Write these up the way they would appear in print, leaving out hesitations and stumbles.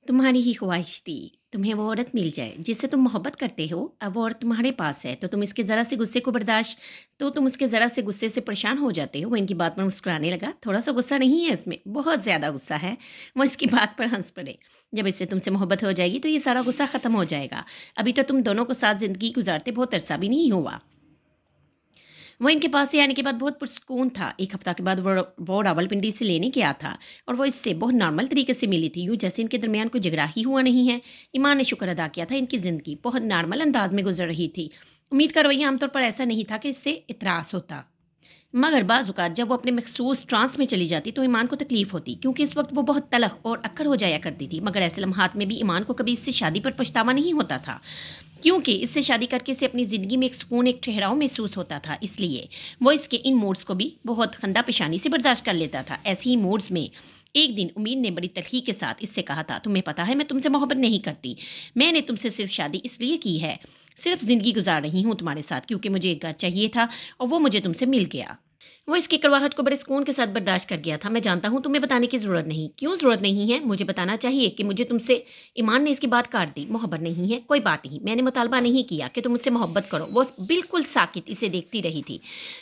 तुम्हारी ही ख्वाहिश थी, तुम्हें वो औरत मिल जाए जिससे तुम मोहब्बत करते हो। अब वो औरत तुम्हारे पास है तो तुम इसके ज़रा से गुस्से को बर्दाश्त तो तुम उसके ज़रा से गुस्से से परेशान हो जाते हो। वो इनकी बात पर मुस्कुराने लगा। थोड़ा सा गुस्सा नहीं है इसमें, बहुत ज़्यादा गुस्सा है। वो इसकी बात पर हंस पड़े। जब इससे तुमसे मोहब्बत हो जाएगी तो ये सारा गुस्सा ख़त्म हो जाएगा। अभी तो तुम दोनों को साथ ज़िंदगी गुजारते बहुत अरसा भी नहीं हुआ। वो इनके पास से आने के बाद बहुत पुरस्कून था। 1 हफ्ता के बाद वो रावलपिंडी से लेने गया था और वो इससे बहुत नॉर्मल तरीके से मिली थी, यूँ जैसे इनके दरमियान कोई झगड़ा ही हुआ नहीं है। ईमान ने शुक्र अदा किया था, इनकी ज़िंदगी बहुत नॉर्मल अंदाज में गुजर रही थी। उम्मीद का रवैया आमतौर पर ऐसा नहीं था कि इससे इतराज़ होता। मगर बाज़ औक़ात जब वो अपने मख़सूस ट्रांस में चली जाती तो ईमान को तकलीफ़ होती, क्योंकि इस वक्त वो बहुत तलख़ और अक्खर हो जाया करती थी। मगर ऐसे लम्हात में भी ईमान को कभी इससे शादी पर पछतावा नहीं होता था, क्योंकि इससे शादी करके इसे अपनी ज़िंदगी में एक सुकून, एक ठहराव महसूस होता था। इसलिए वो इसके इन मूड्स को भी बहुत खंदा पेशानी से बर्दाश्त कर लेता था। ऐसे ही मूड्स में एक दिन उम्मीद ने बड़ी तल्ख़ी के साथ इससे कहा था, तुम्हें पता है मैं तुमसे मोहब्बत नहीं करती। मैंने तुमसे सिर्फ़ शादी इसलिए की है, सिर्फ़ ज़िंदगी गुज़ार रही हूँ तुम्हारे साथ, क्योंकि मुझे एक घर चाहिए था और वो मुझे तुमसे मिल गया। वो इसकी कड़वाहट को बड़े सुकून के साथ बर्दाश्त कर गया था। मैं जानता हूँ तुम्हें बताने की ज़रूरत नहीं। क्यों ज़रूरत नहीं है? मुझे बताना चाहिए कि मुझे तुमसे। ईमान ने इसकी बात काट दी। मोहब्बत नहीं है, कोई बात नहीं। मैंने मुतालबा नहीं किया कि तुम मुझसे मोहब्बत करो। वो बिल्कुल साकित इसे देखती रही थी।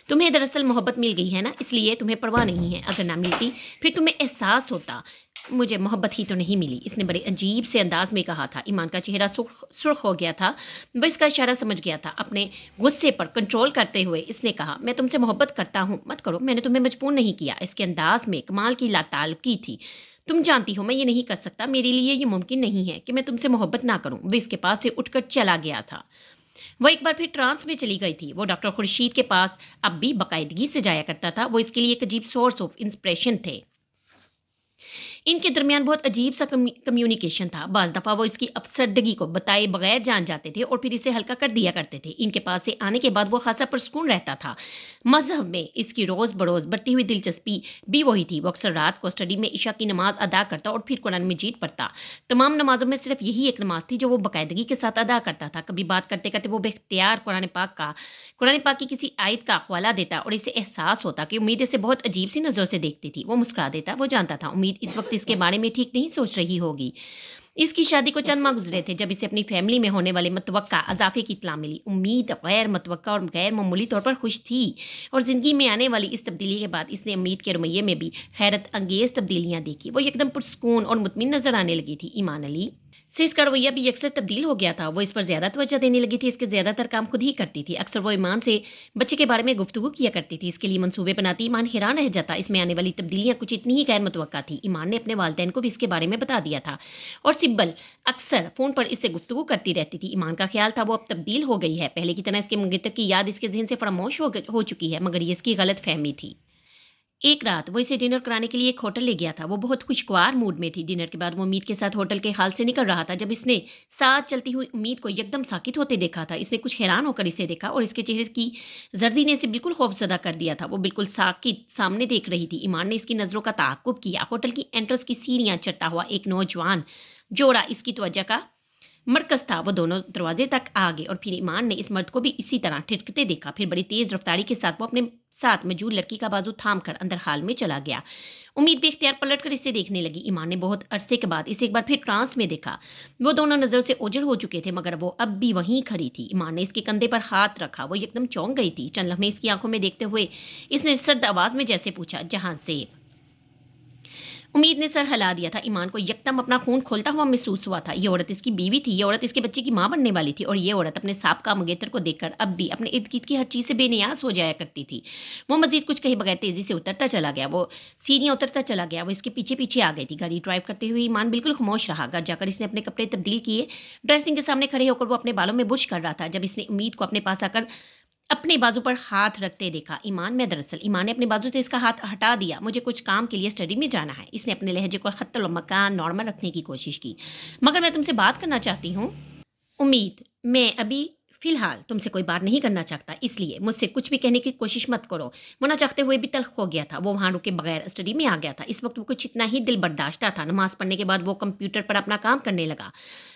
तुम्हें दरअसल मोहब्बत मिल गई है ना, इसलिए तुम्हें परवाह नहीं है। अगर ना मिलती फिर तुम्हें एहसास होता मुझे मोहब्बत ही तो नहीं मिली। इसने बड़े अजीब से अंदाज में कहा था। ईमान का चेहरा सुर्ख हो गया था। वह इसका इशारा समझ गया था। अपने गुस्से पर कंट्रोल करते हुए इसने कहा, मैं तुमसे मोहब्बत करता हूँ, मत करो। मैंने तुम्हें मजबूर नहीं किया। इसके अंदाज में कमाल की लाताल्लुकी थी। तुम जानती हो मैं ये नहीं कर सकता। मेरे लिए ये मुमकिन नहीं है कि मैं तुमसे मोहब्बत ना करूं। वह इसके पास से उठकर चला गया था। वह एक बार फिर ट्रांस में चली गई थी। वो डॉक्टर खुर्शीद के पास अब भी बाकायदगी से जाया करता था। वो इसके लिए एक अजीब सोर्स ऑफ इंस्पिरेशन थे। इनके दरमियान बहुत अजीब सा कम्युनिकेशन था। बाज़ दफ़ा वो इसकी अफ़सरदगी को बताए बगैर जान जाते थे और फिर इसे हल्का कर दिया करते थे। इनके पास से आने के बाद वो ख़ासा पुरसुकून रहता था। मज़हब में इसकी रोज़ बरोज़ बढ़ती हुई दिलचस्पी भी वही थी। वो अक्सर रात को स्टडी में इशा की नमाज़ अदा करता और फिर कुरान मजीद पढ़ता। तमाम नमाज़ों में सिर्फ़ यही एक नमाज़ थी जो वो बाकायदगी के साथ अदा करता था। कभी बात करते-करते वो बेख्तियार कुरान पाक की किसी आयत का हवाला देता और इसे एहसास होता कि उम्मीद इसे बहुत अजीब सी नज़रों से देखती थी। वो मुस्कुरा देता। वो जानता था उम्मीद इस वक्त इसके बारे में ठीक नहीं सोच रही होगी। इसकी शादी को चंद माह गुजरे थे जब इसे अपनी फैमिली में होने वाले मतवक्का अज़ाफ़े की इत्तला मिली। उम्मीद गैर मतवक्का और गैर मामूली तौर पर खुश थी और ज़िंदगी में आने वाली इस तब्दीली के बाद इसने उम्मीद के रवैये में भी हैरत अंगेज़ तब्दीलियाँ देखी। वो एकदम पुरसुकून और मुतमिन नज़र आने लगी थी। ईमान अली से इसका रवैया भी अक्सर तब्दील हो गया था। वो इस पर ज़्यादा तवज्जो देने लगी थी। इसके ज़्यादातर काम खुद ही करती थी। अक्सर वो ईमान से बच्चे के बारे में गुफ्तगू किया करती थी। इसके लिए मंसूबे बनाती। ईमान हैरान रह जाता। इसमें आने वाली तब्दीलियाँ कुछ इतनी ही गैर मुतवक्का थी। ईमान ने अपने वालिदैन को भी इसके बारे में बता दिया था और सिब्बल अक्सर फ़ोन पर इससे गुफ्तगू करती रहती थी। ईमान का ख्याल था वो अब तब्दील हो गई है। पहले की तरह इसके मंगेतर की याद इसके ज़हन से फरामोश हो चुकी है, मगर ये इसकी गलत फहमी थी। एक रात वो इसे डिनर कराने के लिए एक होटल ले गया था। वो बहुत खुशगवार मूड में थी। डिनर के बाद वो उम्मीद के साथ होटल के हाल से निकल रहा था जब इसने साथ चलती हुई उम्मीद को यकदम साकित होते देखा था। इसने कुछ हैरान होकर इसे देखा और इसके चेहरे की जर्दी ने इसे बिल्कुल खौफजदा कर दिया था। वो बिल्कुल साकित सामने देख रही थी। ईमान ने इसकी नज़रों का ताक़ुब किया। होटल की एंट्रेंस की सीढ़ियाँ चढ़ता हुआ एक नौजवान जोड़ा इसकी तवज्जो का मरकज़ था। वो दोनों दरवाजे तक आ गए और फिर ईमान ने इस मर्द को भी इसी तरह ठिठकते देखा। फिर बड़ी तेज़ रफ्तारी के साथ वो अपने साथ मौजूद लड़की का बाजू थाम कर अंदर हाल में चला गया। उम्मीद बेख्तियार पलट कर इसे देखने लगी। ईमान ने बहुत अरसे के बाद इसे एक बार फिर ट्रांस में देखा। वो दोनों नज़रों से ओझल हो चुके थे, मगर वो अब भी वहीं खड़ी थी। ईमान ने इसके कंधे पर हाथ रखा। वो एकदम चौंक गई थी। चंद लम्हे इसकी आंखों में देखते हुए इसने सर्द आवाज़ में जैसे पूछा, जहाँ से? उम्मीद ने सर हिला दिया था। ईमान को यकदम अपना खून खोलता हुआ महसूस हुआ था। ये औरत इसकी बीवी थी। ये औरत इसके बच्चे की माँ बनने वाली थी और ये औरत अपने साबका मंगेतर को देखकर अब भी अपने इर्द-गिर्द की हर चीज़ से बेनियाज़ हो जाया करती थी। वो मज़ीद कुछ कहे बगैर तेज़ी से उतरता चला गया। वो सीढ़ियाँ उतरता चला गया। वो इसके पीछे-पीछे आ गई थी। गाड़ी ड्राइव करते हुए ईमान बिल्कुल खामोश रहा। घर जाकर इसने अपने कपड़े तब्दील किए। ड्रेसिंग के सामने खड़े होकर वो अपने बालों में बुर्श कर रहा था जब इसने उम्मीद को अपने पास आकर अपने बाजू पर हाथ रखते देखा। ईमान ने अपने बाजू से इसका हाथ हटा दिया। मुझे कुछ काम के लिए स्टडी में जाना है। इसने अपने लहजे को खत्तल मकान नॉर्मल रखने की कोशिश की। मगर मैं तुमसे बात करना चाहती हूँ। उम्मीद, मैं अभी फ़िलहाल तुमसे कोई बात नहीं करना चाहता, इसलिए मुझसे कुछ भी कहने की कोशिश मत करो। वो ना चाहते हुए भी तल्ख़ हो गया था। वो वहाँ रुके बगैर स्टडी में आ गया था। इस वक्त वो कुछ इतना ही दिल बर्दाश्ता था। नमाज़ पढ़ने के बाद वो कंप्यूटर पर अपना काम करने लगा,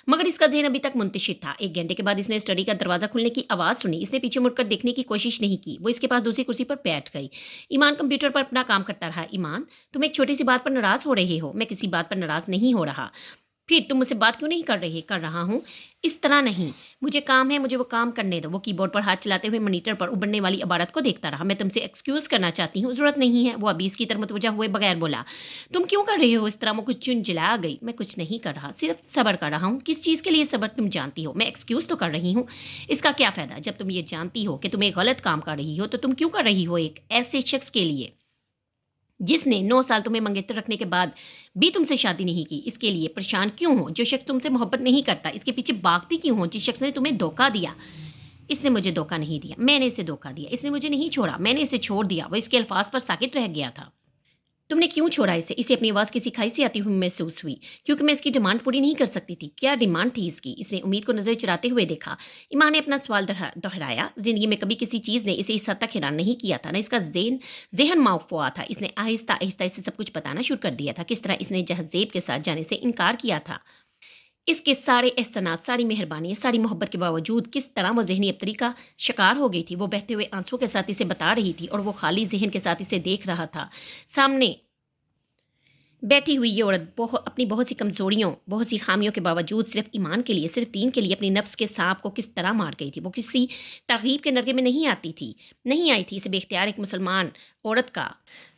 मगर इसका ज़हन अभी तक मुंतशिर था। 1 घंटे के बाद इसने स्टडी का दरवाज़ा खुलने की आवाज़ सुनी। इसने पीछे मुड़कर देखने की कोशिश नहीं की। वो इसके पास दूसरी कुर्सी पर बैठ गई। ईमान कंप्यूटर पर अपना काम करता रहा। ईमान, तुम एक छोटी सी बात पर नाराज़ हो रहे हो। मैं किसी बात पर नाराज़ नहीं हो रहा। پھر تم مجھ سے بات کیوں نہیں کر رہا ہوں؟ اس طرح نہیں، مجھے کام ہے، مجھے وہ کام کرنے دو۔ وہ کی بورڈ پر ہاتھ چلاتے ہوئے مانیٹر پر ابھرنے والی عبارت کو دیکھتا رہا۔ میں تم سے ایکسکیوز کرنا چاہتی ہوں، ضرورت نہیں ہے، وہ ابھی اس کی طرف متوجہ ہوئے بغیر بولا۔ تم کیوں کر رہے ہو اس طرح؟ وہ کچھ چنچلا گئی۔ میں کچھ نہیں کر رہا، صرف صبر کر رہا ہوں۔ کس چیز کے لیے صبر؟ تم جانتی ہو، میں ایکسکیوز تو کر رہی ہوں۔ اس کا کیا فائدہ؟ جب تم یہ جانتی ہو کہ تم ایک غلط کام کر رہی ہو تو تم کیوں کر رہی ہو ایک ایسے شخص کے لیے جس نے 9 سال تمہیں منگیتر رکھنے کے بعد بھی تم سے شادی نہیں کی؟ اس کے لیے پریشان کیوں ہو؟ جو شخص تم سے محبت نہیں کرتا اس کے پیچھے بھاگتی کیوں ہو؟ جس شخص نے تمہیں دھوکہ دیا۔ اس نے مجھے دھوکہ نہیں دیا، میں نے اسے دھوکہ دیا۔ اس نے مجھے نہیں چھوڑا، میں نے اسے چھوڑ دیا۔ وہ اس کے الفاظ پر ساکت رہ گیا تھا۔ تم نے کیوں چھوڑا اسے اپنی آواز کسی کھائی سے آتی ہوئی محسوس ہوئی، کیونکہ میں اس کی ڈیمانڈ پوری نہیں کر سکتی تھی۔ کیا ڈیمانڈ تھی اس کی؟ اس نے امید کو نظر چراتے ہوئے دیکھا۔ ایمان نے اپنا سوال دہرایا۔ زندگی میں کبھی کسی چیز نے اسے اس حد تک حیران نہیں کیا تھا، نہ اس کا ذہن معاف ہوا تھا۔ اس نے آہستہ آہستہ اسے سب کچھ بتانا شروع کر دیا تھا، کس طرح اس نے جہازیب کے ساتھ جانے سے انکار کیا تھا۔ اس کے سارے احسانات، ساری مہربانی، ساری محبت کے باوجود کس طرح وہ ذہنی ابتری کا شکار ہو گئی تھی۔ وہ بہتے ہوئے آنسوں کے ساتھ اسے بتا رہی تھی اور وہ خالی ذہن کے ساتھ اسے دیکھ رہا تھا۔ سامنے بیٹھی ہوئی یہ عورت اپنی بہت سی کمزوریوں، بہت سی خامیوں کے باوجود صرف ایمان کے لیے، صرف دین کے لیے اپنی نفس کے سانپ کو کس طرح مار گئی تھی۔ وہ کسی ترغیب کے نرغے میں نہیں آئی تھی۔ اسے بے اختیار ایک مسلمان عورت کا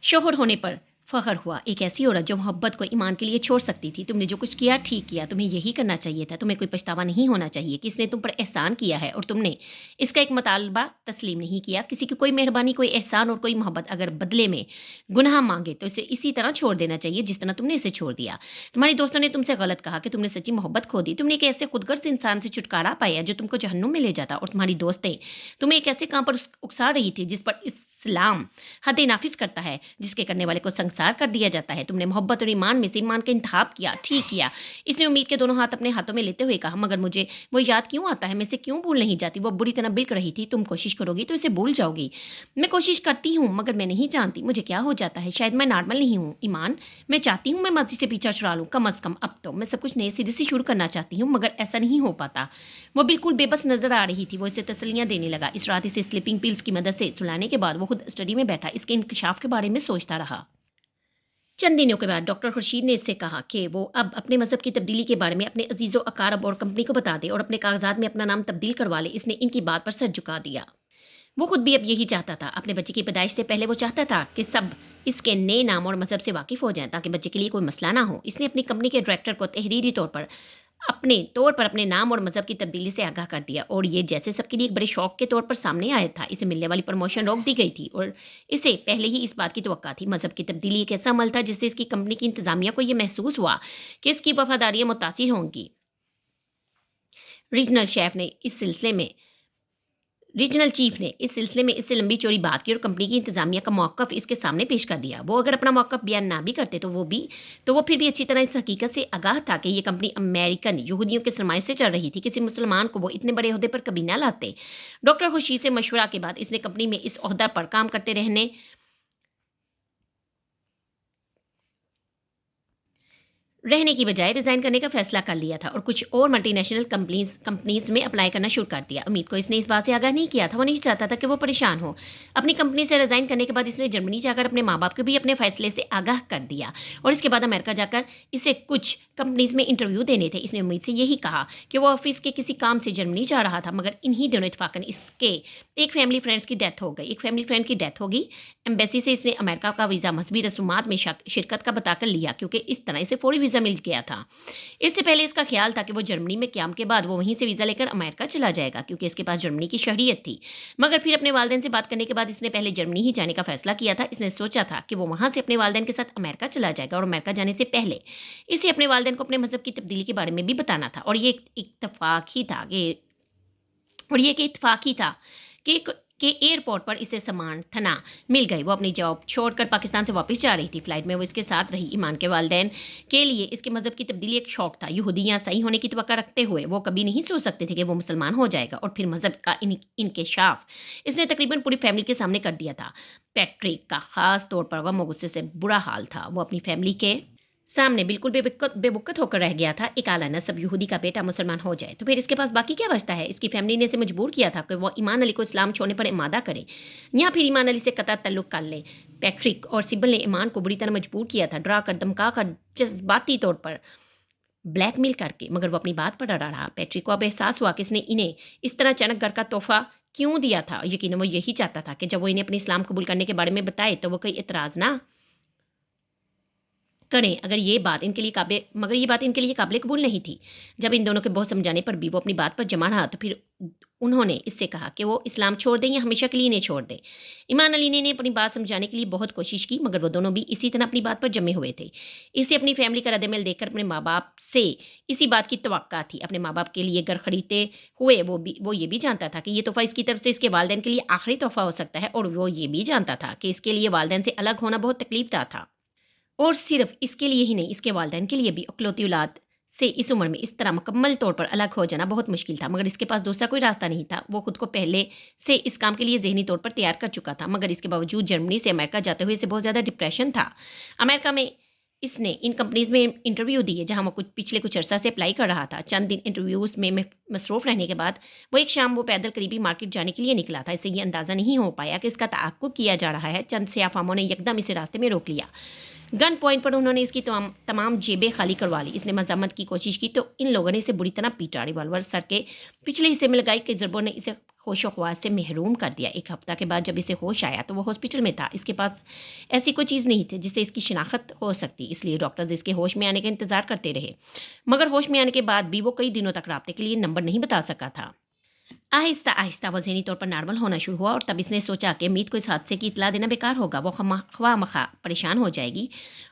شوہر ہونے پر فخر ہوا، ایک ایسی عورت جو محبت کو ایمان کے لیے چھوڑ سکتی تھی۔ تم نے جو کچھ کیا ٹھیک کیا، تمہیں یہی کرنا چاہیے تھا۔ تمہیں کوئی پچھتاوا نہیں ہونا چاہیے کہ اس نے تم پر احسان کیا ہے اور تم نے اس کا ایک مطالبہ تسلیم نہیں کیا۔ کسی کی کوئی مہربانی، کوئی احسان اور کوئی محبت اگر بدلے میں گناہ مانگے تو اسے اسی طرح چھوڑ دینا چاہیے جس طرح تم نے اسے چھوڑ دیا۔ تمہاری دوستوں نے تم سے غلط کہا کہ تم نے سچی محبت کھو دی۔ تم نے ایک ایسے خودغرض انسان سے چھٹکارا پایا جو تم کو جہنم میں لے جاتا، اور تمہاری دوستیں تمہیں ایک ایسے کام پر اکسا رہی تھی جس پر اسلام حد نافذ کرتا ہے، جس کے کرنے والے کو سنسار کر دیا جاتا ہے۔ تم نے محبت اور ایمان میں سے ایمان کا انتخاب کیا، ٹھیک کیا۔ اس نے امید کے دونوں ہاتھ اپنے ہاتھوں میں لیتے ہوئے کہا، مگر مجھے وہ یاد کیوں آتا ہے، میں اسے کیوں بھول نہیں جاتی؟ وہ بری طرح بلک رہی تھی۔ تم کوشش کرو گی تو اسے بھول جاؤ گی۔ میں کوشش کرتی ہوں مگر میں نہیں جانتی مجھے کیا ہو جاتا ہے۔ شاید میں نارمل نہیں ہوں ایمان۔ میں چاہتی ہوں میں مرضی سے پیچھا چھڑا لوں، کم از کم اب تو میں سب کچھ نئے سرے سے شروع کرنا چاہتی ہوں، مگر ایسا نہیں ہو پاتا۔ وہ بالکل بے بس نظر آ رہی تھی۔ وہ اسے تسلیاں دینے لگا۔ اس رات اسے سلیپنگ پلز کی مدد سے سلانے کے بعد وہ خود اسٹڈی میں بیٹھا اس کے انکشاف کے بارے میں سوچتا رہا۔ چند دنوں کے بعد ڈاکٹر خورشید نے اس سے کہا کہ وہ اب اپنے مذہب کی تبدیلی کے بارے میں اپنے عزیز و اقارب اور کمپنی کو بتا دے اور اپنے کاغذات میں اپنا نام تبدیل کروا لے۔ اس نے ان کی بات پر سر جھکا دیا۔ وہ خود بھی اب یہی چاہتا تھا۔ اپنے بچے کی پیدائش سے پہلے وہ چاہتا تھا کہ سب اس کے نئے نام اور مذہب سے واقف ہو جائیں تاکہ بچے کے لیے کوئی مسئلہ نہ ہو۔ اس نے اپنی کمپنی کے ڈائریکٹر کو تحریری طور پر اپنے نام اور مذہب کی تبدیلی سے آگاہ کر دیا، اور یہ جیسے سب کے لیے ایک بڑے شوق کے طور پر سامنے آیا تھا۔ اسے ملنے والی پروموشن روک دی گئی تھی اور اسے پہلے ہی اس بات کی توقع تھی۔ مذہب کی تبدیلی ایک ایسا عمل تھا جس سے اس کی کمپنی کی انتظامیہ کو یہ محسوس ہوا کہ اس کی وفاداریاں متاثر ہوں گی۔ ریجنل چیف نے اس سلسلے میں اس سے لمبی چوڑی بات کی اور کمپنی کی انتظامیہ کا موقف اس کے سامنے پیش کر دیا۔ وہ اگر اپنا موقف بیان نہ بھی کرتے تو وہ پھر بھی اچھی طرح اس حقیقت سے آگاہ تھا کہ یہ کمپنی امریکن یہودیوں کے سرمایے سے چل رہی تھی۔ کسی مسلمان کو وہ اتنے بڑے عہدے پر کبھی نہ لاتے۔ ڈاکٹر خورشید سے مشورہ کے بعد اس نے کمپنی میں اس عہدہ پر کام کرتے رہنے کی بجائے ریزائن کرنے کا فیصلہ کر لیا تھا اور کچھ اور ملٹی نیشنل کمپنیز میں اپلائی کرنا شروع کر دیا۔ امید کو اس نے اس بات سے آگاہ نہیں کیا تھا۔ وہ نہیں چاہتا تھا کہ وہ پریشان ہو۔ اپنی کمپنی سے ریزائن کرنے کے بعد اس نے جرمنی جا کر اپنے ماں باپ کو بھی اپنے فیصلے سے آگاہ کر دیا، اور اس کے بعد امریکہ جا کر اسے کچھ کمپنیز میں انٹرویو دینے تھے۔ اس نے امید سے یہی کہا کہ وہ آفس کے کسی کام سے جرمنی جا رہا تھا، مگر انہی دنوں اتفاقاً اس کے ایک فیملی فرینڈ کی ڈیتھ ہو گئی۔ ایمبیسی سے اس نے امریکہ کا ویزا مذہبی رسومات میں شرکت کا بتا کر لیا، کیونکہ اس طرح اسے فوری ویزا مل گیا تھا۔ اس سے پہلے اس کا خیال تھا کہ وہ جرمنی میں قیام کے بعد وہ وہیں سے ویزا لے کر امریکہ چلا جائے گا، کیونکہ اس کے پاس جرمنی کی شہریت تھی۔ مگر پھر اپنے والدین سے بات کرنے کے بعد اس نے پہلے جرمنی ہی جانے کا فیصلہ کیا تھا۔ اس نے سوچا تھا کہ وہ وہاں سے اپنے والدین کے ساتھ امریکہ چلا جائے گا، اور امریکہ جانے سے پہلے اسے اپنے والدین کو اپنے مذہب کی تبدیلی کے بارے میں بھی بتانا تھا۔ اور یہ اتفاق ہی تھا کہ ایئرپورٹ پر اسے سامان تھنا مل گئی۔ وہ اپنی جاب چھوڑ کر پاکستان سے واپس جا رہی تھی۔ فلائٹ میں وہ اس کے ساتھ رہی۔ ایمان کے والدین کے لیے اس کے مذہب کی تبدیلی ایک شوق تھا۔ یہودیاں صحیح ہونے کی توقع رکھتے ہوئے وہ کبھی نہیں سوچ سکتے تھے کہ وہ مسلمان ہو جائے گا، اور پھر مذہب کا انکشاف اس نے تقریباً پوری فیملی کے سامنے کر دیا تھا۔ پیٹرک کا خاص طور پر غم و غصے سے برا حال تھا۔ وہ اپنی فیملی کے سامنے بالکل بے وقت ہو کر رہ گیا تھا۔ ایک اعلیٰ نسب یہودی کا بیٹا مسلمان ہو جائے تو پھر اس کے پاس باقی کیا بچتا ہے؟ اس کی فیملی نے اسے مجبور کیا تھا کہ وہ ایمان علی کو اسلام چھوڑنے پر امادہ کرے یا پھر ایمان علی سے قطع تعلق کر لے۔ پیٹرک اور سبل نے ایمان کو بری طرح مجبور کیا تھا، ڈرا کر، دھمکا کر، جذباتی طور پر ब्लैक मेल करके, मगर वो अपनी बात पर अड़ा रहा। पैट्रिक को अब एहसास हुआ कि इसने इन्हें इस तरह अचानक घर का तोहफ़ा क्यों दिया था। यकीनन वो यही चाहता था कि जब वो इन्हें अपने इस्लाम कबूल करने के बारे में बताए तो वो कोई इतराज़ ना करें। मगर ये बात इनके लिए काबिल कबूल नहीं थी। जब इन दोनों के बहुत समझाने पर भी वो अपनी बात पर जमा रहा तो फिर उन्होंने इससे कहा कि वो इस्लाम छोड़ दें या हमेशा के लिए इन्हें छोड़ दें। ईमान अली ने अपनी बात समझाने के लिए बहुत कोशिश की, मगर वो दोनों भी इसी तरह अपनी बात पर जमे हुए थे। इसे अपनी फैमिली का रद्द-अमल देखकर अपने माँ-बाप से इसी बात की तवक्का थी। अपने माँ-बाप के लिए घर खरीदते हुए वो ये भी जानता था कि ये तोहफ़ा इसकी तरफ से इसके वालिदैन के लिए आखिरी तोहफ़ा हो सकता है, और वो ये भी जानता था कि इसके लिए वालिदैन से अलग होना बहुत तकलीफ़दा था। और सिर्फ इसके लिए ही नहीं, इसके वालिदैन के लिए भी इकलौती औलाद से इस उम्र में इस तरह मुकम्मल तौर पर अलग हो जाना बहुत मुश्किल था। मगर इसके पास दूसरा कोई रास्ता नहीं था। वो खुद को पहले से इस काम के लिए ज़हनी तौर पर तैयार कर चुका था, मगर इसके बावजूद जर्मनी से अमेरिका जाते हुए इसे बहुत ज़्यादा डिप्रेशन था। अमेरिका में इसने इन कंपनीज़ में इंटरव्यू दिए, जहाँ वो पिछले कुछ अरसा से अप्लाई कर रहा था। चंद दिन इंटरव्यूज़ में मसरूफ़ रहने के बाद वो एक शाम वो पैदल करीबी मार्केट जाने के लिए निकला था। इससे ये अंदाज़ा नहीं हो पाया कि इसका ताक़ुब किया जा रहा है। चंद सियाफ़ामों ने यकदम इसे रास्ते में रोक लिया। गन पॉइंट पर उन्होंने इसकी तमाम जेबें खाली करवा ली। इसने मज़म्मत की कोशिश की तो इन लोगों ने इसे बुरी तरह पीटा। रिवॉल्वर सर के पिछले हिस्से में लगाई कई ज़रबों ने इसे होशो ख्वास से महरूम कर दिया। एक हफ्ता के बाद जब इसे होश आया तो वो हॉस्पिटल में था। इसके पास ऐसी कोई चीज़ नहीं थी जिससे इसकी शिनाख्त हो सकती, इसलिए डॉक्टर्स इसके होश में आने का इंतज़ार करते रहे। मगर होश में आने के बाद भी वो कई दिनों तक राब्ते के लिए नंबर नहीं बता सका था। आहिस्ता आहिस्ता वो ज़हनी तौर पर नॉर्मल होना शुरू हुआ, और तब इसने सोचा कि मीत को इस हादसे की इतला देना बेकार होगा। वो ख्वाह-मख्वाह परेशान हो जाएगी।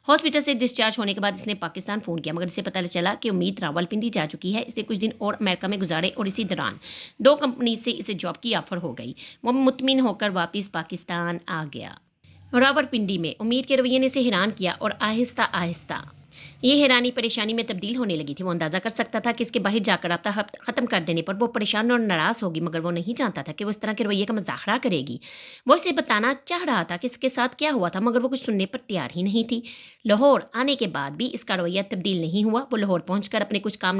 हॉस्पिटल से डिस्चार्ज होने के बाद इसने पाकिस्तान फ़ोन किया, मगर इसे पता चला कि उम्मीद रावलपिंडी जा चुकी है। इसने कुछ दिन और अमेरिका में गुजारे और इसी दौरान 2 कंपनी से इसे जॉब की ऑफ़र हो गई। वो मुतमिन होकर वापस पाकिस्तान आ गया। रावलपिंडी में उम्मीद के रवैये ने इसे हैरान किया, और आहिस्ता आहिस्ता ये हैरानी परेशानी में तब्दील होने लगी थी। वो अंदाज़ा कर सकता था कि इसके बाहर जाकर राब्ता ख़त्म कर देने पर वो परेशान और नाराज़ होगी, मगर वो नहीं जानता था कि वो इस तरह के रवैये का मज़ाहरा करेगी। वो इसे बताना चाह रहा था कि इसके साथ क्या हुआ था, मगर वो कुछ सुनने पर तैयार ही नहीं थी। लाहौर आने के बाद भी इसका रवैया तब्दील नहीं हुआ। वो लाहौर पहुँचकर अपने कुछ काम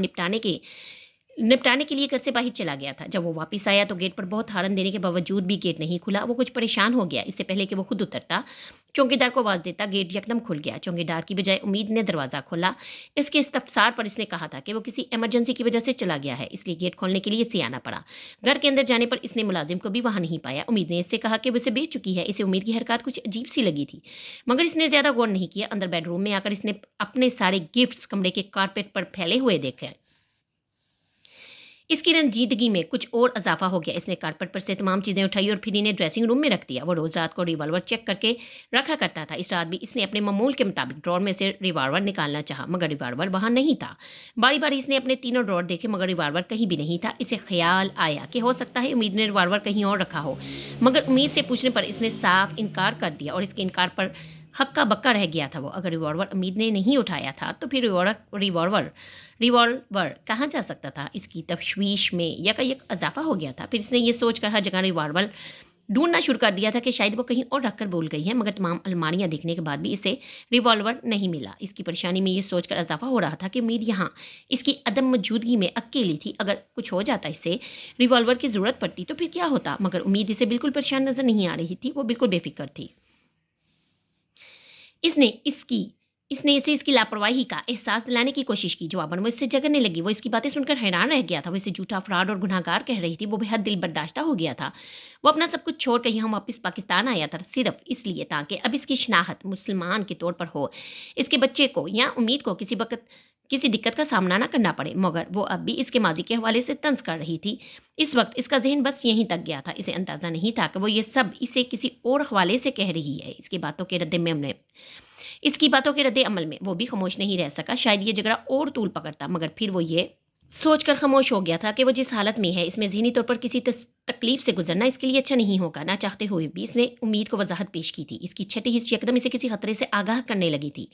निपटाने के लिए घर से बाहर चला गया था। जब वो वापस आया तो गेट पर बहुत हारन देने के बावजूद भी गेट नहीं खुला। वो कुछ परेशान हो गया। इससे पहले कि वो खुद उतरता, चौकीदार को आवाज़ देता, गेट यकदम खुल गया। चौकीदार की बजाय उम्मीद ने दरवाज़ा खोला। इसके इस्तफसार पर इसने कहा था कि वो किसी इमरजेंसी की वजह से चला गया है, इसलिए गेट खोलने के लिए इसे आना पड़ा। घर के अंदर जाने पर इसने मुलाजिम को भी वहाँ नहीं पाया। उम्मीद ने इससे कहा कि वो इसे बेच चुकी है। इसे उम्मीद की हरकत कुछ अजीब सी लगी थी, मगर इसने ज़्यादा गौर नहीं किया। अंदर बेडरूम में आकर इसने अपने सारे गिफ्ट्स कमरे के कारपेट पर फैले हुए देखे। इसकी रंजीदगी में कुछ और इजाफा हो गया। इसने कारपेट पर से तमाम चीज़ें उठाई और फिर इन्हें ड्रेसिंग रूम में रख दिया। वो रोज़ रात को रिवॉल्वर चेक करके रखा करता था। इस रात भी इसने अपने मामूल के मुताबिक ड्रॉर में से रिवॉल्वर निकालना चाहा, मगर रिवॉल्वर वहाँ नहीं था। बारी बारी इसने अपने तीनों ड्रॉर देखे, मगर रिवॉल्वर कहीं भी नहीं था। इसे ख्याल आया कि हो सकता है उम्मीद ने रिवॉल्वर कहीं और रखा हो, मगर उम्मीद से पूछने पर इसने साफ इनकार कर दिया, और इसके इनकार पर हक्का बक्का रह गया था। वो अगर रिवॉल्वर उम्मीद ने नहीं उठाया था तो फिर रिवॉल्वर रिवॉल्वर कहाँ जा सकता था। इसकी तशवीश में यकायक इजाफा हो गया था। फिर इसने ये सोच कर हर जगह रिवॉल्वर ढूंढना शुरू कर दिया था कि शायद वो कहीं और रखकर भूल गई है, मगर तमाम अलमारियां देखने के बाद भी इसे रिवॉल्वर नहीं मिला। इसकी परेशानी में ये सोचकर इजाफा हो रहा था कि उम्मीद यहाँ इसकी अदम मौजूदगी में अकेली थी। अगर कुछ हो जाता, इससे रिवॉल्वर की ज़रूरत पड़ती तो फिर क्या होता। मगर उम्मीद इसे बिल्कुल परेशान नज़र नहीं आ रही थी। वो बिल्कुल बेफिक्र थी। इसने इसकी इसने इसे इसकी लापरवाही का एहसास दिलाने की कोशिश की। जवाबन वो इससे झगड़ने लगी। वो इसकी बातें सुनकर हैरान रह गया था। वो इसे झूठा अफराद और गुनहगार कह रही थी। वो बेहद दिल बर्दाश्ता हो गया था। वो अपना सब कुछ छोड़ कर यहाँ वापस पाकिस्तान आया था सिर्फ इसलिए ताकि अब इसकी शनाख्त मुसलमान के तौर पर हो, इसके बच्चे को या उम्मीद को किसी दिक्कत का सामना ना करना पड़े। मगर वो अब भी इसके माजी के हवाले से तंज कर रही थी। इस वक्त इसका जहन बस यहीं तक गया था। इसे अंदाज़ा नहीं था कि वो ये सब इसे किसी और हवाले से कह रही है। इसकी बातों के रद्दे अमल में वो भी खामोश नहीं रह सका। शायद ये झगड़ा और तूल पकड़ता, मगर फिर वो ये सोचकर खामोश हो गया था कि वो जिस हालत में है इसमें ज़हनी तौर पर किसी तकलीफ से गुजरना इसके लिए अच्छा नहीं होगा। ना चाहते हुए भी इसने उम्मीद को वजाहत पेश की थी। इसकी छठी हिस्स यकदम इसे किसी खतरे से आगाह करने लगी थी।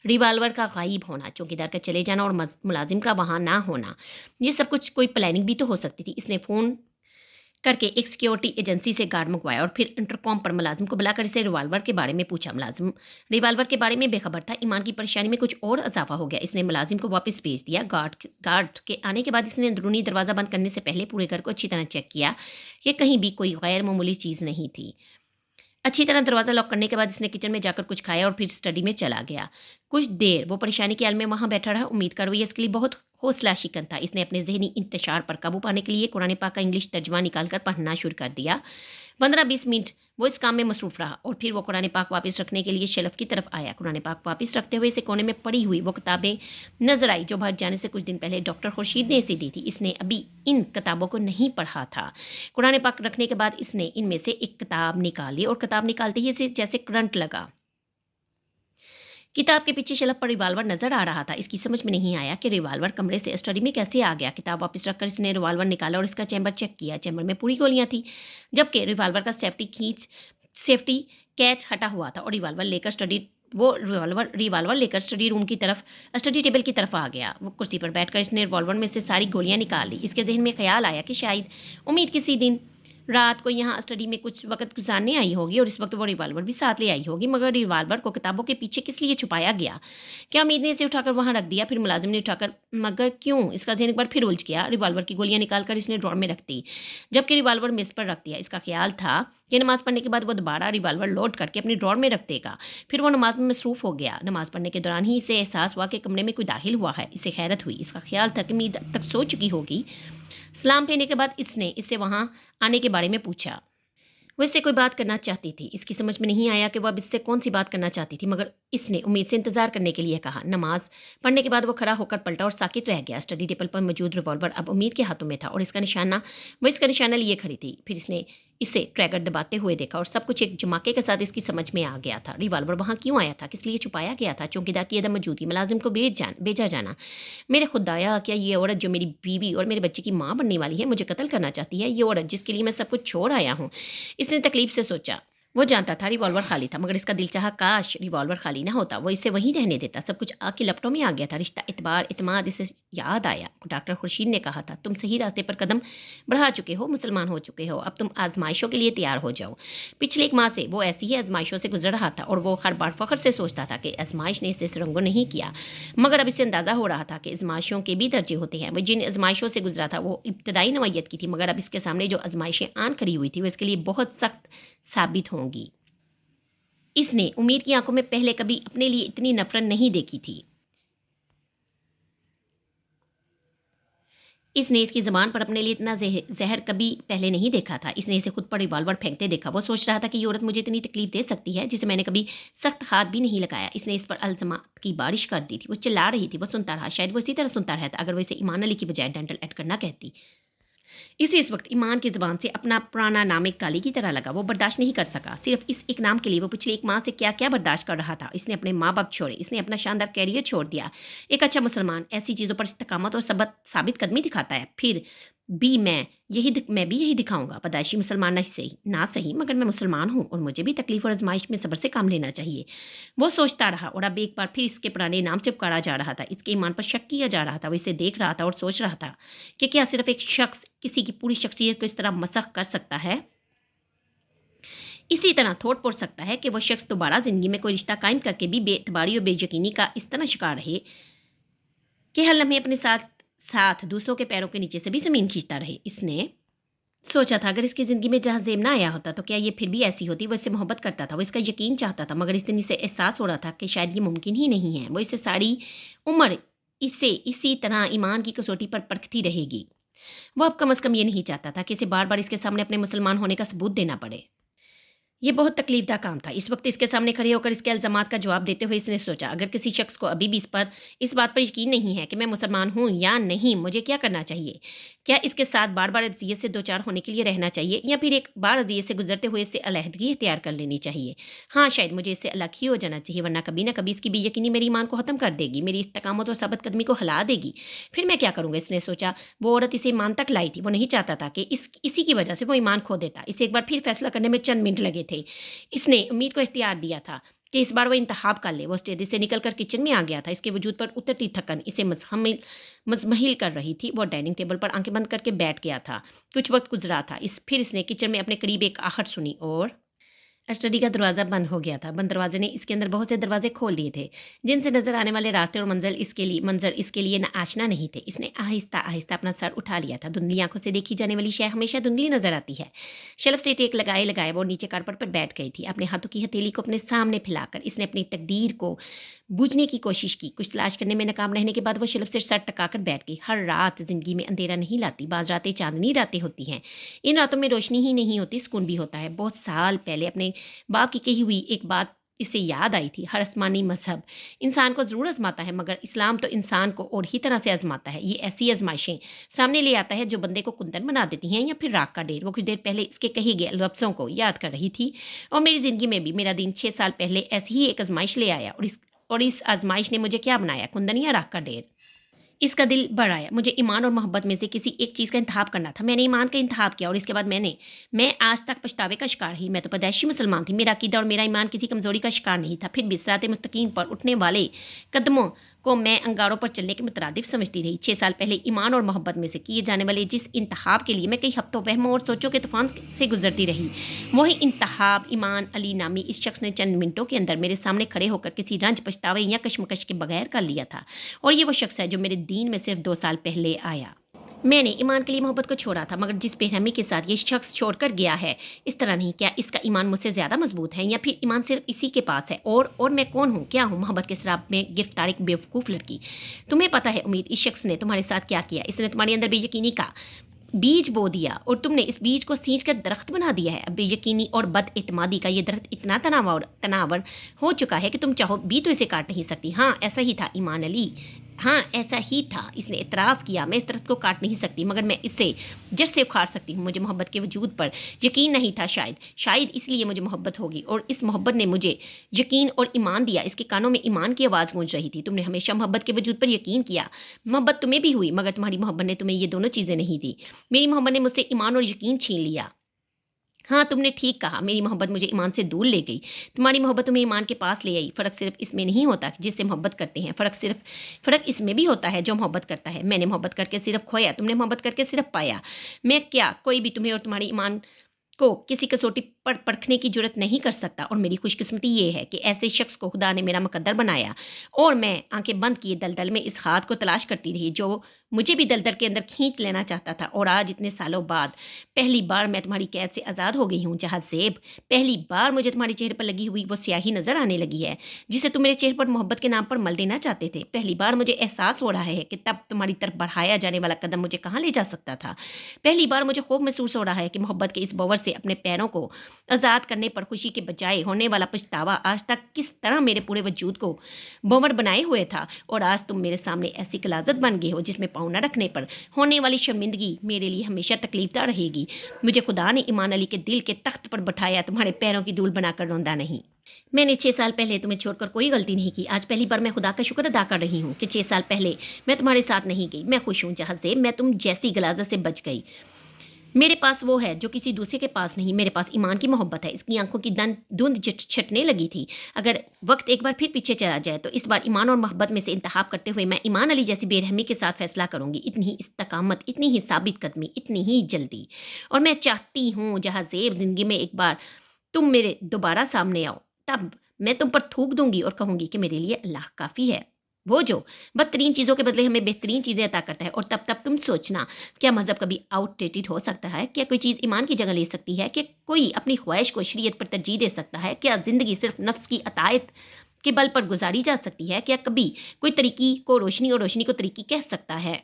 रिवाल्वर का गायब होना, चौकीदार का चले जाना और मुलाजिम का वहाँ ना होना, ये सब कुछ कोई प्लानिंग भी तो हो सकती थी। इसने फ़ोन करके एक सिक्योरिटी एजेंसी से गार्ड मंगवाया और फिर इंटरकॉम पर मुलाजिम को बुलाकर इसे रिवाल्वर के बारे में पूछा। मुलाजिम रिवाल्वर के बारे में बेखबर था। ईमान की परेशानी में कुछ और इजाफा हो गया। इसने मुलाजिम को वापस भेज दिया। गार्ड के आने के बाद इसने अंदरूनी दरवाज़ा बंद करने से पहले पूरे घर को अच्छी तरह चेक किया कि कहीं भी कोई गैर मामूली चीज़ नहीं थी। अच्छी तरह दरवाज़ा लॉक करने के बाद इसने किचन में जाकर कुछ खाया और फिर स्टडी में चला गया। कुछ देर वो परेशानी के आल में वहाँ बैठा रहा। उम्मीद का रवैया इसके लिए बहुत हौसला शिकन था। इसने अपने ज़हनी इंतशार पर काबू पाने के लिए कुरान पाक का इंग्लिश तर्जुमा निकाल कर पढ़ना शुरू कर दिया। 15-20 मिनट वो इस काम में मसरूफ़ रहा और फिर वो कुरान पाक वापस रखने के लिए शेल्फ की तरफ आया। कुरान पाक वापस रखते हुए इसे कोने में पड़ी हुई वो किताबें नजर आई जो बाहर जाने से कुछ दिन पहले डॉक्टर खुर्शीद ने इसे दी थी। इसने अभी इन किताबों को नहीं पढ़ा था। कुरान पाक रखने के बाद इसने इनमें से एक किताब निकाली और किताब निकालते ही इसे जैसे करंट लगा। किताब के पीछे शेल्फ पर रिवॉल्वर नजर आ रहा था। इसकी समझ में नहीं आया कि रिवॉल्वर कमरे से स्टडी में कैसे आ गया। किताब वापस रखकर इसने रिवॉल्वर निकाला और इसका चैम्बर चेक किया। चैम्बर में पूरी गोलियां थी, जबकि रिवॉल्वर का सेफ्टी कैच हटा हुआ था और रिवॉल्वर लेकर स्टडी रूम की तरफ स्टडी टेबल की तरफ आ गया। वो कुर्सी पर बैठकर इसने रिवॉल्वर में से सारी गोलियां निकाल ली। इसके जहन में ख्याल आया कि शायद उम्मीद किसी दिन रात को यहाँ स्टडी में कुछ वक्त गुजारने आई होगी और इस वक्त वो रिवॉल्वर भी साथ ले आई होगी। मगर रिवॉल्वर को किताबों के पीछे किस लिए छुपाया गया? क्या उम्मीद ने इसे उठाकर वहाँ रख दिया, फिर मुलाजिम ने उठाकर, मगर क्यों? इसका ज़हन एक बार फिर उलझ गया। रिवॉल्वर की गोलियां निकालकर इसने ड्रॉर में रख दी, जबकि रिवॉल्वर मेज पर रख दिया। इसका ख्याल था कि नमाज पढ़ने के बाद वो दोबारा रिवॉल्वर लोड करके अपने ड्रॉर में रख देगा। फिर वो नमाज में मसरूफ़ हो गया। नमाज पढ़ने के दौरान ही इसे एहसास हुआ कि कमरे में कोई दाखिल हुआ है। इसे हैरत हुई। इसका ख्याल था कि उम्मीद अब तक सो चुकी होगी। सलाम फेरने के बाद इसने इससे वहाँ आने के बारे में पूछा। वो इससे कोई बात करना चाहती थी। इसकी समझ में नहीं आया कि वो अब इससे कौन सी बात करना चाहती थी, मगर इसने उम्मीद से इंतजार करने के लिए कहा। नमाज पढ़ने के बाद वो खड़ा होकर पलटा और साकित रह गया। स्टडी टेबल पर मौजूद रिवॉल्वर अब उम्मीद के हाथों में था और इसका निशाना लिए खड़ी थी। फिर इसने इसे ट्रैगर दबाते हुए देखा और सब कुछ एक जमाके के साथ इसकी समझ में आ गया था। रिवॉल्वर वहाँ क्यों आया था? किस लिए छुपाया गया था? चौकीदार की अदम मौजूदगी, मुलाजिम को भेजा जाना। मेरे खुदाया, क्या ये औरत जो मेरी बीवी और मेरे बच्चे की माँ बनने वाली है मुझे कत्ल करना चाहती है? ये औरत जिसके लिए मैं सब कुछ छोड़ आया हूँ। इसने तकलीफ से सोचा। वो जानता था रिवॉल्वर खाली था, मगर इसका दिल चाहा काश रिवॉल्वर खाली ना होता, वो इसे वहीं रहने देता। सब कुछ आग की लपटों में आ गया था। रिश्ता, इतबार, इत्मीनान इसे याद आया। डॉक्टर खुर्शीद ने कहा था, तुम सही रास्ते पर कदम बढ़ा चुके हो, मुसलमान हो चुके हो, अब तुम आजमाइशों के लिए तैयार हो जाओ। पिछले एक माह से वो ऐसी ही आजमाइशों से गुजर रहा था और वो हर बार फख्र से सोचता था कि आजमाइश ने इसे सुरंगो नहीं किया। मगर अब इसे अंदाज़ा हो रहा था कि आजमाइशों के भी दर्जे होते हैं। वो जिन आजमाइशों से गुजरा था वो इब्तदाई नौइयत की थी, मगर अब इसके सामने जो आजमाइशें आन खड़ी हुई थी वो इसके लिए बहुत सख्त साबित होंगी। इसने उम्मीद की आंखों में पहले कभी अपने लिए इतनी नफरत नहीं देखी थी। इसने इसकी ज़बान पर अपने लिए इतना ज़हर कभी पहले नहीं देखा था। इसने इसे खुद पर रिवॉल्वर फेंकते देखा। वो सोच रहा था कि ये औरत मुझे इतनी तकलीफ दे सकती है जिसे मैंने कभी सख्त हाथ भी नहीं लगाया। इसने इस पर अल्ज़ामात की बारिश कर दी थी। वो चिल्ला रही थी, वो सुनता रहा। शायद वो इसी तरह सुनता रहता अगर वो इसे ईमान अली की बजाय डेंटल एड करना कहती। इसे इस वक्त ईमान की ज़बान से अपना पुराना नाम एक काली की तरह लगा। वो बर्दाश्त नहीं कर सका। सिर्फ इस एक नाम के लिए वो पिछले एक माह से क्या क्या बर्दाश्त कर रहा था। इसने अपने माँ बाप छोड़े, इसने अपना शानदार कैरियर छोड़ दिया। एक अच्छा मुसलमान ऐसी चीज़ों पर इस्तकामत और साबित कदमी दिखाता है। फिर भी मैं भी यही दिखाऊंगा। पैदाइशी मुसलमान ना सही, मगर मैं मुसलमान हूँ और मुझे भी तकलीफ और आजमाइश में सब्र से काम लेना चाहिए। वो सोचता रहा और अब एक बार फिर इसके पुराने नाम से पुकारा जा रहा था। इसके ईमान पर शक किया जा रहा था। वो इसे देख रहा था और सोच रहा था कि क्या सिर्फ एक शख्स किसी की पूरी शख्सियत को इस तरह मसख कर सकता है, इसी तरह थोट पड़ सकता है कि वह शख्स दोबारा ज़िंदगी में कोई रिश्ता कायम करके भी बेतबारी और बेयकीनी का इस तरह शिकार रहे कि हर लम्हे अपने साथ साथ दूसरों के पैरों के नीचे से भी ज़मीन खींचता रहे। इसने सोचा था अगर इसकी ज़िंदगी में जहाँ ज़ेब ना आया होता तो क्या ये फिर भी ऐसी होती। वो इससे मोहब्बत करता था, वो इसका यकीन चाहता था, मगर इस दिन इसे एहसास हो रहा था कि शायद ये मुमकिन ही नहीं है। वो इसे सारी उम्र इसे इसी तरह ईमान की कसौटी पर परखती रहेगी। वो अब कम से कम ये नहीं चाहता था कि इसे बार बार इसके सामने अपने मुसलमान होने का सबूत देना पड़े। ये बहुत तकलीफदा काम था। इस वक्त इसके सामने खड़े होकर इसके इल्ज़ामात का जवाब देते हुए इसने सोचा, अगर किसी शख्स को अभी भी इस बात पर यकीन नहीं है कि मैं मुसलमान हूँ या नहीं, मुझे क्या करना चाहिए? क्या इसके साथ बार बार अज़ियत से दो चार होने के लिए रहना चाहिए या फिर एक बार अज़ियत से गुजरते हुए इससे अलहदगी इख्तियार कर लेनी चाहिए? हाँ, शायद मुझे इससे अलग ही हो जाना चाहिए, वरना कभी ना कभी इसकी बेयकीनी मेरी ईमान को ख़त्म कर देगी, मेरी इस्तकामत और साबित कदमी को हिला देगी। फिर मैं क्या करूँगा? इसने सोचा। वो औरत इसे ईमान तक लाई थी। वो नहीं चाहता था कि इसी की वजह से वो ईमान खो देता। इसे एक बार फिर फैसला करने में चंद मिनट लगे थे। इसने उम्मीद को इख्तियार दिया था कि इस बार वो इंतखाब कर ले। वो स्टेज से निकलकर किचन में आ गया था। इसके वजूद पर उतरती थकन इसे मजमहिल कर रही थी। वो डाइनिंग टेबल पर आंखें बंद करके बैठ गया था। कुछ वक्त गुजरा था। फिर इसने किचन में अपने करीब एक आहट सुनी और स्टडी का दरवाज़ा बंद हो गया था। बंद दरवाजे ने इसके अंदर बहुत से दरवाजे खोल दिए थे, जिनसे नज़र आने वाले रास्ते और मंज़र इसके लिए ना आशना नहीं थे। इसने आहिस्ता-आहिस्ता अपना सर उठा लिया था। धुंधली आँखों से देखी जाने वाली शय हमेशा धुंधली नज़र आती है। शेल्फ़ से टेक लगाए-लगाए वो नीचे कारपेट पर बैठ गई थी। अपने हाथों की हथेली को अपने सामने फैलाकर इसने अपनी तकदीर को बूझने की कोशिश की। कुछ तलाश करने में नाकाम रहने के बाद वो शेल्फ़ से सर टकाकर बैठ गई। हर रात ज़िंदगी में अंधेरा नहीं लाती, बाज़ रातें चाँदनी रातें होती हैं। इन रातों में रोशनी ही नहीं होती, सुकून भी होता है। बहुत साल पहले अपने बाप की कही हुई एक बात इसे याद आई थी। हर आसमानी मजहब इंसान को ज़रूर आजमाता है, मगर इस्लाम तो इंसान को और ही तरह से आजमाता है। ये ऐसी आजमाइशें सामने ले आता है जो बंदे को कुंदन बना देती हैं या फिर राख का ढेर। वो कुछ देर पहले इसके कहे गए लफ्ज़ों को याद कर रही थी, और मेरी ज़िंदगी में भी मेरा दिन 6 साल पहले ऐसी ही एक आजमाइश ले आया, और इस आजमाइश ने मुझे क्या बनाया, कुंदन या राख का ढेर। इसका दिल बढ़ाया। मुझे ईमान और मोहब्बत में से किसी एक चीज़ का इंतखाब करना था। मैंने ईमान का इंतखाब किया, और इसके बाद मैं आज तक पछतावे का शिकार रही। मैं तो पैदाइशी मुसलमान थी। मेरा अकीदा और मेरा ईमान किसी कमज़ोरी का शिकार नहीं था। फिर भी सिरात मुस्तकीम पर उठने वाले कदमों को मैं अंगारों पर चलने के मुतरादिफ समझती रही। 6 साल पहले ईमान और मोहब्बत में से किए जाने वाले जिस इंतखाब के लिए मैं कई हफ्तों, वहमों और सोचों के तूफान से गुजरती रही, वही इंतखाब ईमान अली नामी इस शख्स ने चंद मिनटों के अंदर मेरे सामने खड़े होकर किसी रंज, पछतावे या कश्मकश के बगैर कर लिया था। और ये वो शख्स है जो मेरे दीन में सिर्फ 2 साल पहले आया। मैंने ईमान के लिए मोहब्बत को छोड़ा था, मगर जिस बेरहमी के साथ ये शख्स छोड़कर गया है, इस तरह नहीं। क्या इसका ईमान मुझसे ज़्यादा मजबूत है, या फिर ईमान सिर्फ इसी के पास है? और मैं कौन हूँ, क्या हूँ मोहब्बत के शराब में गिरफ्तार एक बेवकूफ़ लड़की? तुम्हें पता है उम्मीद, इस शख्स ने तुम्हारे साथ क्या किया? इसने तुम्हारे अंदर बेयकीनी का बीज बो दिया, और तुमने इस बीज को सींच कर दरख्त बना दिया है। अब बेयकीनी और बदएतमादी का ये दरख्त इतना तनावर हो चुका है कि तुम चाहो भी तो इसे काट नहीं सकती। हाँ, ऐसा ही था ईमान अली, हाँ ऐसा ही था। इसने इतराफ़ किया, मैं इस दरख्त को काट नहीं सकती, मगर मैं इसे जड़ से उखाड़ सकती हूँ। मुझे मोहब्बत के वजूद पर यकीन नहीं था, शायद इसलिए मुझे मोहब्बत होगी, और इस मोहब्बत ने मुझे यकीन और ईमान दिया। इसके कानों में ईमान की आवाज़ गूंज रही थी। तुमने हमेशा मोहब्बत के वजूद पर यकीन किया, मोहब्बत तुम्हें भी हुई, मगर तुम्हारी मोहब्बत ने तुम्हें ये दोनों चीज़ें नहीं दी। मेरी मोहब्बत ने मुझसे ईमान और यकीन छीन लिया। हाँ, तुमने ठीक कहा, मेरी मोहब्बत मुझे ईमान से दूर ले गई। तुम्हारी मोहब्बत तुम्हें ईमान के पास ले आई। फ़र्क सिर्फ़ इसमें नहीं होता कि जिससे मोहब्बत करते हैं, फ़र्क इसमें भी होता है जो मोहब्बत करता है। मैंने मोहब्बत करके सिर्फ़ खोया, तुमने मोहब्बत करके सिर्फ़ पाया। मैं क्या, कोई भी तुम्हें और तुम्हारे ईमान को किसी कसौटी पर परखने की जुर्रत नहीं कर सकता। और मेरी खुशकिस्मती ये है कि ऐसे शख्स को खुदा ने मेरा मुकद्दर बनाया, और मैं आंखें बंद किए दलदल में इस हाथ को तलाश करती रही जो मुझे भी दलदल के अंदर खींच लेना चाहता था। और आज इतने सालों बाद पहली बार मैं तुम्हारी कैद से आज़ाद हो गई हूँ। जहाँ ज़ेब, पहली बार मुझे तुम्हारे चेहरे पर लगी हुई वो स्याही नज़र आने लगी है जिसे तुम मेरे चेहरे पर मोहब्बत के नाम पर मल देना चाहते थे। पहली बार मुझे एहसास हो रहा है कि तब तुम्हारी तरफ बढ़ाया जाने वाला कदम मुझे कहाँ ले जा सकता था। पहली बार मुझे खौफ महसूस हो रहा है कि मोहब्बत के इस बवर से अपने पैरों को आज़ाद करने पर खुशी के बजाय होने वाला पछतावा आज तक किस तरह मेरे पूरे वजूद को बंवर बनाए हुए था। और आज तुम मेरे सामने ऐसी कलाजत बन गए हो जिसमें पाँव न रखने पर होने वाली शर्मिंदगी मेरे लिए हमेशा तकलीफदार रहेगी। मुझे खुदा ने ईमान अली के दिल के तख्त पर बैठाया, तुम्हारे पैरों की धूल बनाकर रोंदा नहीं। मैंने 6 साल पहले तुम्हें छोड़कर कोई गलती नहीं की। आज पहली बार मैं खुदा का शुक्र अदा कर रही हूँ कि 6 साल पहले मैं तुम्हारे साथ नहीं गई। मैं खुश हूँ जहाँ से मैं तुम जैसी गलाजत से बच गई। मेरे पास वो है जो किसी दूसरे के पास नहीं। मेरे पास ईमान की मोहब्बत है। इसकी आंखों की धुंध छटने लगी थी। अगर वक्त एक बार फिर पीछे चला जाए तो इस बार ईमान और मोहब्बत में से इंतखाब करते हुए मैं ईमान अली जैसी बेरहमी के साथ फैसला करूंगी। इतनी ही इस्तकामत, इतनी ही साबित कदमी, इतनी ही जल्दी। और मैं चाहती हूँ जहाँ ज़ेब ज़िंदगी में एक बार तुम मेरे दोबारा सामने आओ, तब मैं तुम पर थूक दूंगी और कहूंगी कि मेरे लिए अल्लाह काफ़ी है, वो जो बदतरीन चीज़ों के बदले हमें बेहतरीन चीज़ें अता करता है। और तब तुम सोचना, क्या मज़हब कभी आउटडेटेड हो सकता है? क्या कोई चीज़ ईमान की जगह ले सकती है? क्या कोई अपनी ख्वाहिश को शरीयत पर तरजीह दे सकता है? क्या ज़िंदगी सिर्फ नफ्स की अतायत के बल पर गुजारी जा सकती है? क्या कभी कोई तरीकी को रोशनी और रोशनी को तरीकी कह सकता है?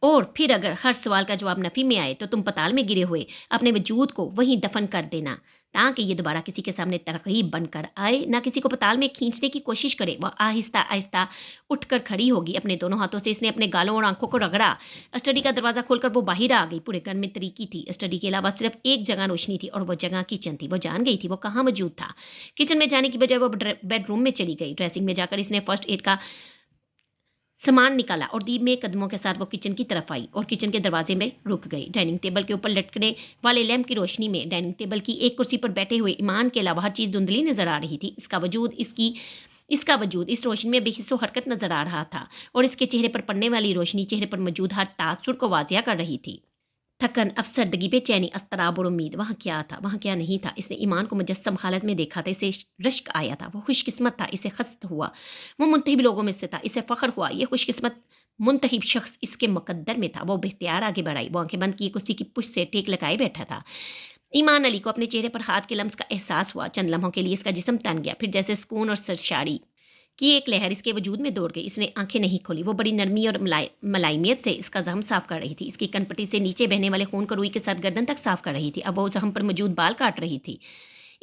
और फिर अगर हर सवाल का जवाब नफ़ी में आए तो तुम पताल में गिरे हुए अपने वजूद को वहीं दफन कर देना, ताकि ये दोबारा किसी के सामने तरकीब बनकर आए, ना किसी को पताल में खींचने की कोशिश करे। वह आहिस्ता आहिस्ता उठकर खड़ी होगी। अपने दोनों हाथों से इसने अपने गालों और आंखों को रगड़ा। स्टडी का दरवाज़ा खोलकर वो बाहर आ गई। पूरे घर में तरीकी थी। स्टडी के अलावा सिर्फ एक जगह रोशनी थी, और वो जगह किचन थी। वो जान गई थी वो कहाँ मौजूद था। किचन में जाने की बजाय वो बेडरूम में चली गई। ड्रेसिंग में जाकर इसने फर्स्ट एड का सामान निकाला और धीमे कदमों के साथ वो किचन की तरफ आई और किचन के दरवाजे में रुक गई। डाइनिंग टेबल के ऊपर लटकने वाले लैंप की रोशनी में डाइनिंग टेबल की एक कुर्सी पर बैठे हुए ईमान के अलावा हर चीज़ धुंधली नजर आ रही थी। इसका वजूद इस रोशनी में बेहिस्सो हरकत नजर आ रहा था, और इसके चेहरे पर पड़ने वाली रोशनी चेहरे पर मौजूद हर तासुर को वाजिया कर रही थी। थकन, अफ़सरदगी, बेचैनी, अज़्तराब और उम्मीद। वहाँ क्या था, वहाँ क्या नहीं था? इसने ईमान को मुजस्सम हालत में देखा था, इसे रश्क आया था, वो खुशकिस्मत था, इसे हसद हुआ। वो मुंतहिब लोगों में से था, इसे फ़ख्र हुआ। ये खुशकिस्मत मुंतहिब शख़्स इसके मुक़द्दर में था। वो बेख्तियार आगे बढ़ाई, वो आँखें बंद किए कुर्सी की पुश्त से टेक लगाए बैठा था। ईमान अली को अपने चेहरे पर हाथ के लम्स का एहसास हुआ। चंद लम्हों के लिए इसका जिस्म तन गया, फिर जैसे सुकून और सरशारी की एक लहर इसके वजूद में दौड़ गई। इसने आंखें नहीं खोली। वो बड़ी नरमी और मलाइमियत से इसका जख्म साफ कर रही थी। इसकी कनपटी से नीचे बहने वाले खून को रुई के साथ गर्दन तक साफ कर रही थी। अब वो जख्म पर मौजूद बाल काट रही थी।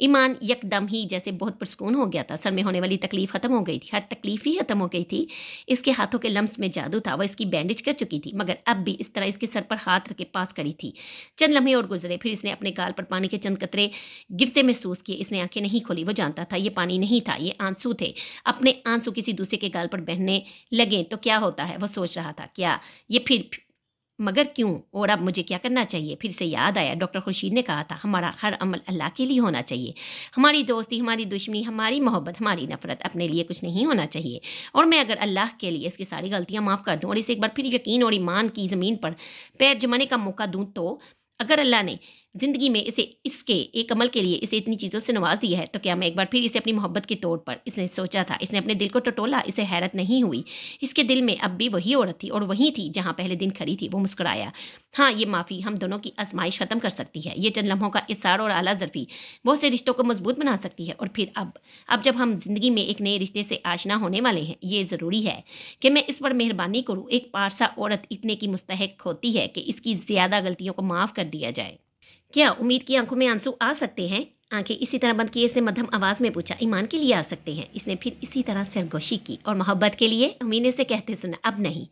ईमान यकदम ही जैसे बहुत पुरस्कून हो गया था। सर में होने वाली तकलीफ खत्म हो गई थी, हर तकलीफ ही खत्म हो गई थी। इसके हाथों के लम्स में जादू था। वो इसकी बैंडेज कर चुकी थी, मगर अब भी इस तरह इसके सर पर हाथ रख के पास करी थी। चंद लम्हे और गुजरे, फिर इसने अपने गाल पर पानी के चंद कतरे गिरते महसूस किए। इसने आंखें नहीं खोली। वो जानता था ये पानी नहीं था, ये आंसू थे। अपने आंसू किसी दूसरे के गाल पर बहने लगे तो क्या होता है, वो सोच रहा था। क्या ये फिर मगर क्यों? और अब मुझे क्या करना चाहिए? फिर से याद आया, डॉक्टर खुर्शीद ने कहा था, हमारा हर अमल अल्लाह के लिए होना चाहिए। हमारी दोस्ती, हमारी दुश्मनी, हमारी मोहब्बत, हमारी नफ़रत अपने लिए कुछ नहीं होना चाहिए। और मैं अगर अल्लाह के लिए इसकी सारी गलतियाँ माफ़ कर दूँ और इसे एक बार फिर यकीन और ईमान की ज़मीन पर पैर जमाने का मौका दूँ, तो अगर अल्लाह ने ज़िंदगी में इसे इसके एक अमल के लिए इसे इतनी चीज़ों से नवाज़ दिया है, तो क्या मैं एक बार फिर इसे अपनी मोहब्बत के तौर पर, इसने सोचा था। इसने अपने दिल को टटोला, इसे हैरत नहीं हुई। इसके दिल में अब भी वही औरत थी और वहीं थी जहाँ पहले दिन खड़ी थी। वो मुस्कुराया। हाँ, ये माफ़ी हम दोनों की आज़माइश ख़त्म कर सकती है। ये चंद लम्हों का इत्सार और आला ज़रफ़ी बहुत से रिश्तों को मज़बूत बना सकती है। और फिर अब जब हम ज़िंदगी में एक नए रिश्ते से आशना होने वाले हैं, ये ज़रूरी है कि मैं इस पर मेहरबानी करूँ। एक पारसा औरत इतने की मुस्तहिक होती है कि इसकी ज़्यादा गलतियों को माफ़ कर दिया जाए। क्या उम्मीद की आंखों में आंसू आ सकते हैं? आंखें इसी तरह बंद किए, इसने मध्यम आवाज में पूछा। ईमान के लिए आ सकते हैं। इसने फिर इसी तरह सरगोशी की। और मोहब्बत के लिए? उम्मीद ने से कहते सुना, अब नहीं।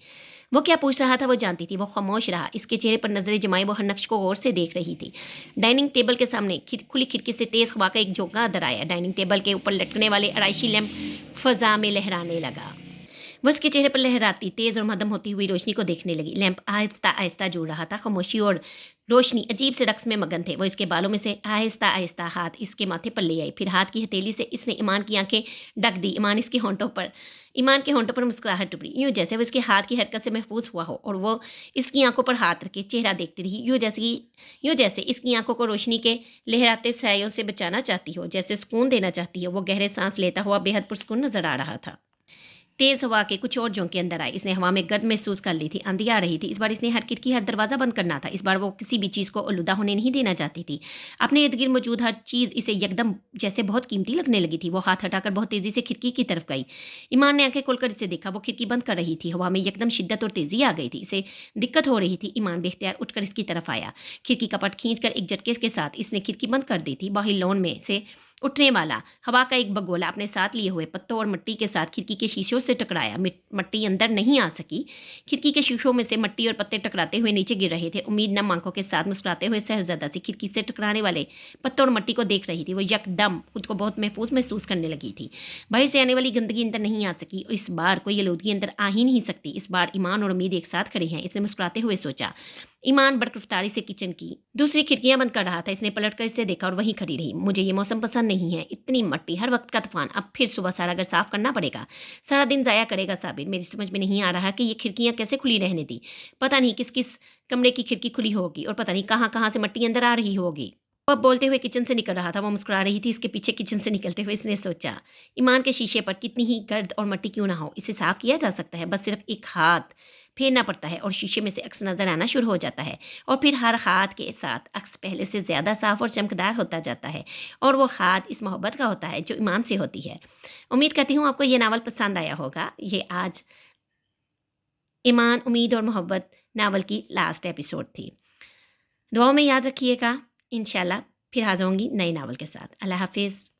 वो क्या पूछ रहा था वो जानती थी। वो खामोश रहा। इसके चेहरे पर नजरें जमाए वो हर नक्श को गौर से देख रही थी। डाइनिंग टेबल के सामने खुली खिड़की से तेज हवा का एक झोंका अंदर आया। डाइनिंग टेबल के ऊपर लटकने वाले अराइशी लैंप फजा में लहराने लगा। वो उसके चेहरे पर लहराती तेज और मध्यम होती हुई रोशनी को देखने लगी। लैंप आहिस्ता आहिस्ता जुड़ रहा था। खामोशी और रोशनी अजीब से रक्स में मगन थे। वो इसके बालों में से आहिस्ता आहिस्ता हाथ इसके माथे पर ले आई। फिर हाथ की हथेली से इसने ईमान की आंखें ढक दी। ईमान के होंठों पर मुस्कुराहट उभरी, यूं जैसे वो इसके हाथ की हरकत से महफूज हुआ हो। और वो इसकी आंखों पर हाथ रखे चेहरा देखती रही, यूं जैसे इसकी आंखों को रोशनी के लहराते सायों से बचाना चाहती हो, जैसे सुकून देना चाहती हो। वो गहरे सांस लेता हुआ बेहद पुरसुकून नजर आ रहा था। तेज हवा के कुछ और झोंके अंदर आए। इसने हवा में गर्द महसूस कर ली थी। आंधी आ रही थी। इस बार इसने हर खिड़की, हर दरवाज़ा बंद करना था। इस बार वो किसी भी चीज़ को आलूदा होने नहीं देना चाहती थी। अपने इर्द गिर्द मौजूद हर चीज़ इसे यकदम जैसे बहुत कीमती लगने लगी थी। वो हाथ हटाकर बहुत तेज़ी से खिड़की की तरफ गई। ईमान ने आंखें खोलकर इसे देखा। वो खिड़की बंद कर रही थी। हवा में यकदम शिद्दत और तेज़ी आ गई थी। इसे दिक्कत हो रही थी। ईमान बेख्तियार उठकर इसकी तरफ आया। खिड़की का पट खींचकर एक झटके के साथ इसने खिड़की बंद कर दी थी। बाहर लॉन में से उठने वाला हवा का एक बगोला अपने साथ लिए हुए पत्तों और मिट्टी के साथ खिड़की के शीशों से टकराया। मट्टी अंदर नहीं आ सकी। खिड़की के शीशों में से मट्टी और पत्ते टकराते हुए नीचे गिर रहे थे। उम्मीद नम आंखों के साथ मुस्कुराते हुए सहरज़दा सी खिड़की से टकराने वाले पत्तों और मट्टी को देख रही थी। वो यकदम खुद को बहुत महफूज महसूस करने लगी थी। बाहर से आने वाली गंदगी अंदर नहीं आ सकी और इस बार कोई आलूदगी अंदर आ ही नहीं सकती। इस बार ईमान और उम्मीद एक साथ खड़े हैं। इसने मुस्कुराते हुए सोचा। ईमान बड़रफ्तारी से किचन की दूसरी खिड़कियां बंद कर रहा था। इसने पलटकर इसे देखा और वहीं खड़ी रही। मुझे ये मौसम पसंद नहीं है, इतनी मट्टी, हर वक्त का तूफान। अब फिर सुबह सारा घर साफ करना पड़ेगा। सारा दिन ज़ाया करेगा साबिर। मेरी समझ में नहीं आ रहा कि ये खिड़कियां कैसे खुली रहने दी। पता नहीं किस किस कमरे की खिड़की खुली होगी और पता नहीं कहाँ कहाँ से मट्टी अंदर आ रही होगी। वो अब बोलते हुए किचन से निकल रहा था। वो मुस्कुरा रही थी। इसके पीछे किचन से निकलते हुए इसने सोचा, ईमान के शीशे पर कितनी ही गर्द और मट्टी क्यों ना हो, इसे साफ किया जा सकता है। बस सिर्फ एक हाथ फेरना पड़ता है और शीशे में से अक्स नजर आना शुरू हो जाता है। और फिर हर हाथ के साथ अक्स पहले से ज़्यादा साफ और चमकदार होता जाता है। और वो हाथ इस मोहब्बत का होता है जो ईमान से होती है। उम्मीद करती हूँ आपको ये नावल पसंद आया होगा। ये आज ईमान, उम्मीद और मोहब्बत नावल की लास्ट एपिसोड थी। दुआओं में याद रखिएगा। इंशाल्लाह फिर हाज़िर होंगी नए नावल के साथ। अल्लाह हाफ़िज़।